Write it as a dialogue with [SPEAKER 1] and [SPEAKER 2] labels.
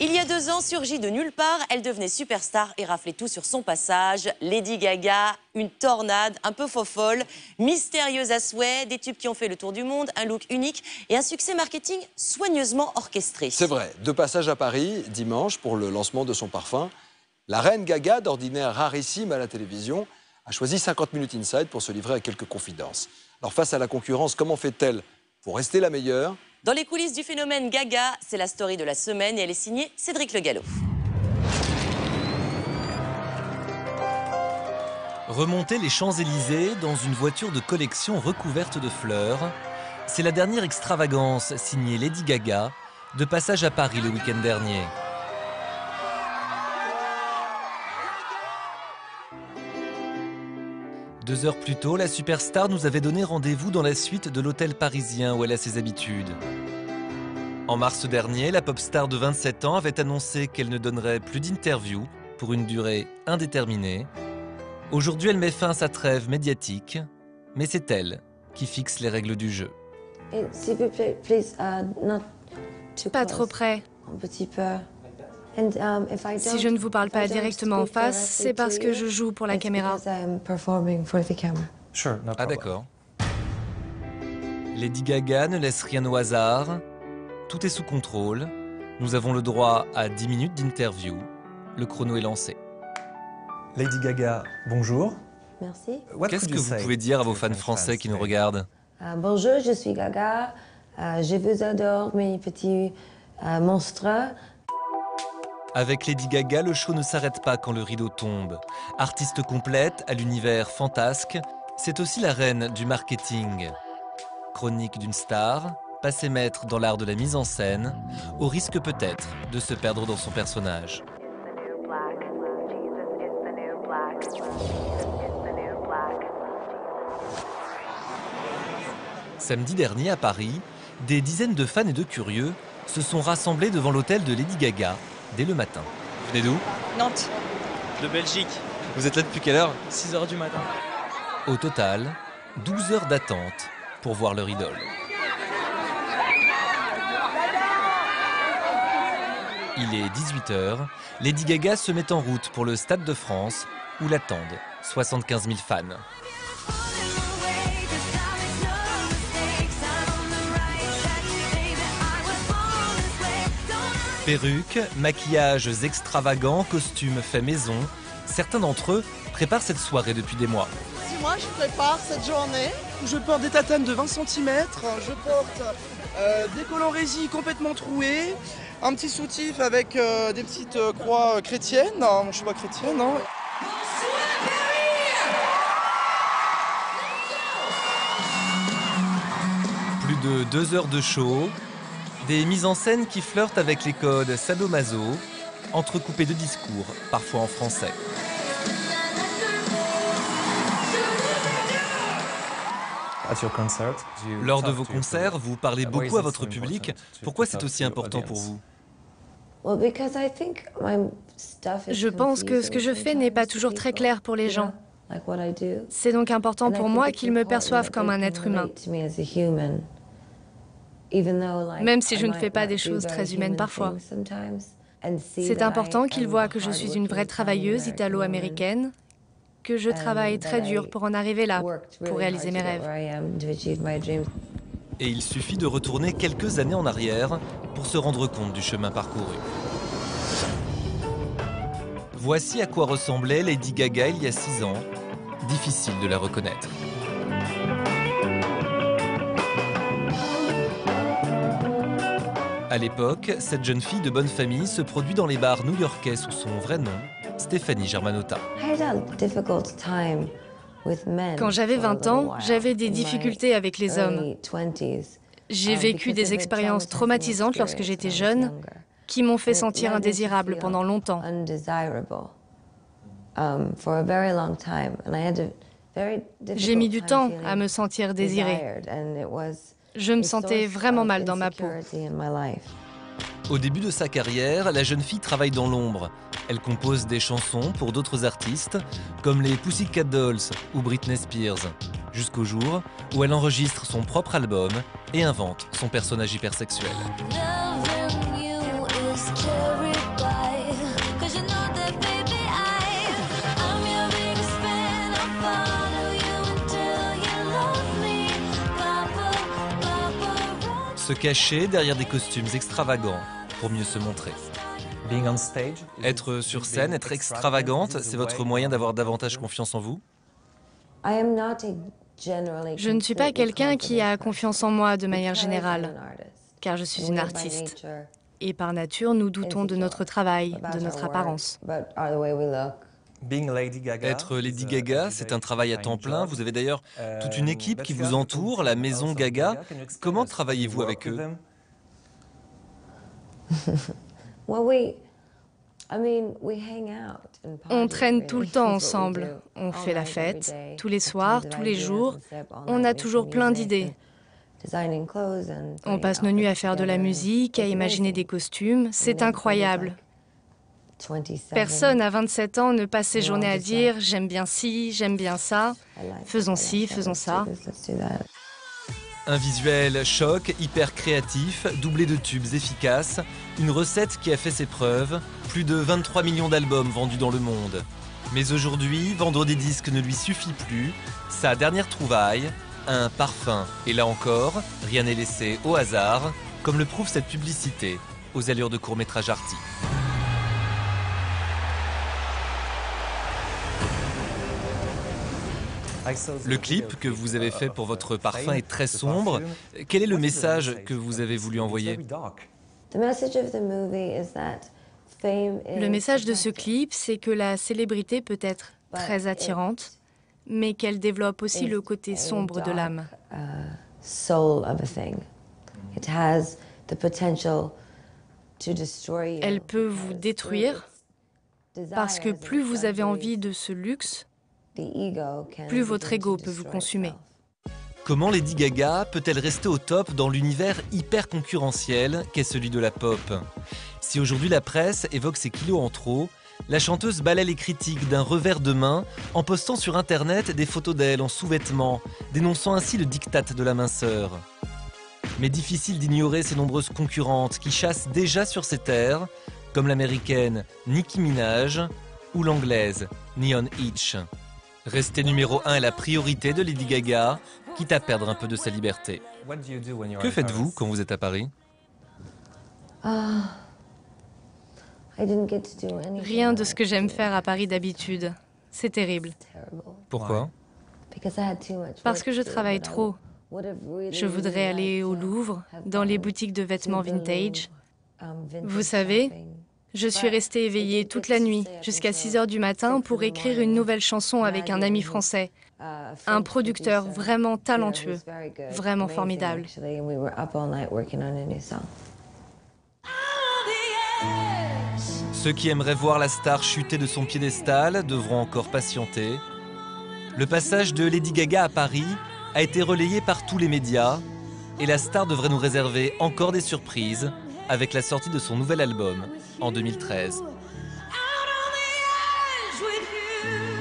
[SPEAKER 1] Il y a 2 ans, surgie de nulle part, elle devenait superstar et raflait tout sur son passage. Lady Gaga, une tornade, un peu fofolle, mystérieuse à souhait, des tubes qui ont fait le tour du monde, un look unique et un succès marketing soigneusement orchestré.
[SPEAKER 2] C'est vrai, de passage à Paris, dimanche, pour le lancement de son parfum, la reine Gaga, d'ordinaire rarissime à la télévision, a choisi 50 Minutes Inside pour se livrer à quelques confidences. Alors face à la concurrence, comment fait-elle pour rester la meilleure ?
[SPEAKER 1] Dans les coulisses du phénomène Gaga, c'est la story de la semaine et elle est signée Cédric Le Gallo.
[SPEAKER 3] Remonter les Champs-Élysées dans une voiture de collection recouverte de fleurs, c'est la dernière extravagance signée Lady Gaga, de passage à Paris le week-end dernier. Deux heures plus tôt, la superstar nous avait donné rendez-vous dans la suite de l'hôtel parisien où elle a ses habitudes. En mars dernier, la pop star de 27 ans avait annoncé qu'elle ne donnerait plus d'interviews pour une durée indéterminée. Aujourd'hui, elle met fin à sa trêve médiatique, mais c'est elle qui fixe les règles du jeu.
[SPEAKER 4] S'il vous plaît, please, not too
[SPEAKER 5] Pas
[SPEAKER 4] close.
[SPEAKER 5] trop près.
[SPEAKER 4] Un petit peu. And, if I
[SPEAKER 5] Si
[SPEAKER 4] don't-
[SPEAKER 5] je ne vous parle
[SPEAKER 4] if
[SPEAKER 5] pas
[SPEAKER 4] I don't
[SPEAKER 5] directement en
[SPEAKER 4] speak
[SPEAKER 5] face,
[SPEAKER 4] directly
[SPEAKER 5] c'est parce
[SPEAKER 4] to
[SPEAKER 5] que
[SPEAKER 4] you,
[SPEAKER 5] je joue pour la
[SPEAKER 4] it's
[SPEAKER 5] caméra.
[SPEAKER 4] because I'm performing for the camera.
[SPEAKER 6] Sure, no
[SPEAKER 3] Ah
[SPEAKER 6] problem.
[SPEAKER 3] d'accord. Lady Gaga ne laisse rien au hasard. Tout est sous contrôle. Nous avons le droit à 10 minutes d'interview. Le chrono est lancé.
[SPEAKER 6] Lady Gaga, bonjour.
[SPEAKER 4] Merci.
[SPEAKER 6] What
[SPEAKER 3] Qu'est-ce
[SPEAKER 6] could
[SPEAKER 3] que
[SPEAKER 6] you
[SPEAKER 3] vous
[SPEAKER 6] say
[SPEAKER 3] pouvez dire à
[SPEAKER 6] to
[SPEAKER 3] vos
[SPEAKER 6] your
[SPEAKER 3] fans
[SPEAKER 6] French
[SPEAKER 3] français qui nous
[SPEAKER 6] today?
[SPEAKER 3] regardent?
[SPEAKER 4] Bonjour, je suis Gaga. Je vous adore, mes petits monstres.
[SPEAKER 3] Avec Lady Gaga, le show ne s'arrête pas quand le rideau tombe. Artiste complète, à l'univers fantasque, c'est aussi la reine du marketing. Chronique d'une star, passé maître dans l'art de la mise en scène, au risque peut-être de se perdre dans son personnage. Samedi dernier à Paris, des dizaines de fans et de curieux se sont rassemblés devant l'hôtel de Lady Gaga dès le matin. Venez d'où?
[SPEAKER 7] Nantes,
[SPEAKER 8] De Belgique.
[SPEAKER 3] Vous êtes là depuis quelle heure?
[SPEAKER 8] 6 h du matin.
[SPEAKER 3] Au total, 12 heures d'attente pour voir leur idole. Il est 18 h, Lady Gaga se met en route pour le Stade de France où l'attendent 75 000 fans. Perruques, maquillages extravagants, costumes faits maison, certains d'entre eux préparent cette soirée depuis des mois.
[SPEAKER 7] moi je prépare cette journée. Je porte des tatanes de 20 cm, je porte des collants résille complètement troués, un petit soutif avec des petites croix chrétiennes. Non, je suis pas chrétienne, non.
[SPEAKER 3] Plus de 2 heures de show, des mises en scène qui flirtent avec les codes sadomaso, entrecoupés de discours, parfois en français. Lors de vos concerts, vous parlez beaucoup à votre public. Pourquoi c'est aussi important pour vous?
[SPEAKER 5] Je pense que ce que je fais n'est pas toujours très clair pour les gens. C'est donc important pour moi qu'ils me perçoivent comme un être humain. Même si je ne fais pas des choses très humaines parfois. C'est important qu'ils voient que je suis une vraie travailleuse italo-américaine, que je travaille très dur pour en arriver là, pour réaliser mes rêves.
[SPEAKER 3] Et il suffit de retourner quelques années en arrière pour se rendre compte du chemin parcouru. Voici à quoi ressemblait Lady Gaga il y a 6 ans. Difficile de la reconnaître. À l'époque, cette jeune fille de bonne famille se produit dans les bars new-yorkais sous son vrai nom, Stéphanie Germanotta.
[SPEAKER 5] Quand j'avais 20 ans, j'avais des difficultés avec les hommes. J'ai vécu des expériences traumatisantes lorsque j'étais jeune, qui m'ont fait sentir indésirable pendant longtemps. J'ai mis du temps à me sentir désirée. Je me sentais vraiment mal dans ma peau.
[SPEAKER 3] Au début de sa carrière, la jeune fille travaille dans l'ombre. Elle compose des chansons pour d'autres artistes, comme les Pussycat Dolls ou Britney Spears, jusqu'au jour où elle enregistre son propre album et invente son personnage hypersexuel. Se cacher derrière des costumes extravagants pour mieux se montrer. Être sur scène, être extravagante, c'est votre moyen d'avoir davantage confiance en vous?
[SPEAKER 5] Je ne suis pas quelqu'un qui a confiance en moi de manière générale, car je suis une artiste. Et par nature, nous doutons de notre travail, de notre apparence.
[SPEAKER 3] Être Lady Gaga, c'est un travail à temps plein. Vous avez d'ailleurs toute une équipe qui vous entoure, la Maison Gaga. Comment travaillez-vous avec eux?
[SPEAKER 5] On traîne tout le temps ensemble. On fait la fête, tous les soirs, tous les jours. On a toujours plein d'idées. On passe nos nuits à faire de la musique, à imaginer des costumes. C'est incroyable. Personne à 27 ans ne passe ses journées à dire « j'aime bien ci, j'aime bien ça, faisons ci, faisons ça ».
[SPEAKER 3] Un visuel choc, hyper créatif, doublé de tubes efficaces, une recette qui a fait ses preuves, plus de 23 millions d'albums vendus dans le monde. Mais aujourd'hui, vendre des disques ne lui suffit plus. Sa dernière trouvaille, un parfum. Et là encore, rien n'est laissé au hasard, comme le prouve cette publicité, aux allures de court-métrage arty. Le clip que vous avez fait pour votre parfum est très sombre. Quel est le message que vous avez voulu envoyer?
[SPEAKER 5] Le message de ce clip, c'est que la célébrité peut être très attirante, mais qu'elle développe aussi le côté sombre de l'âme. Elle peut vous détruire parce que plus vous avez envie de ce luxe, plus votre ego peut vous consumer.
[SPEAKER 3] Comment Lady Gaga peut-elle rester au top dans l'univers hyper concurrentiel qu'est celui de la pop? Si aujourd'hui la presse évoque ses kilos en trop, la chanteuse balaie les critiques d'un revers de main en postant sur internet des photos d'elle en sous-vêtements, dénonçant ainsi le diktat de la minceur. Mais difficile d'ignorer ses nombreuses concurrentes qui chassent déjà sur ses terres, comme l'américaine Nicki Minaj ou l'anglaise Neon Hitch. Rester numéro 1 est la priorité de Lady Gaga, quitte à perdre un peu de sa liberté. Que faites-vous quand vous êtes à Paris?
[SPEAKER 5] Rien de ce que j'aime faire à Paris d'habitude. C'est terrible.
[SPEAKER 3] Pourquoi?
[SPEAKER 5] Parce que je travaille trop. Je voudrais aller au Louvre, dans les boutiques de vêtements vintage. Vous savez, je suis restée éveillée toute la nuit, jusqu'à 6 heures du matin, pour écrire une nouvelle chanson avec un ami français. Un producteur vraiment talentueux, vraiment formidable.
[SPEAKER 3] Ceux qui aimeraient voir la star chuter de son piédestal devront encore patienter. Le passage de Lady Gaga à Paris a été relayé par tous les médias et la star devrait nous réserver encore des surprises avec la sortie de son nouvel album en 2013.
[SPEAKER 9] Out on the edge with you.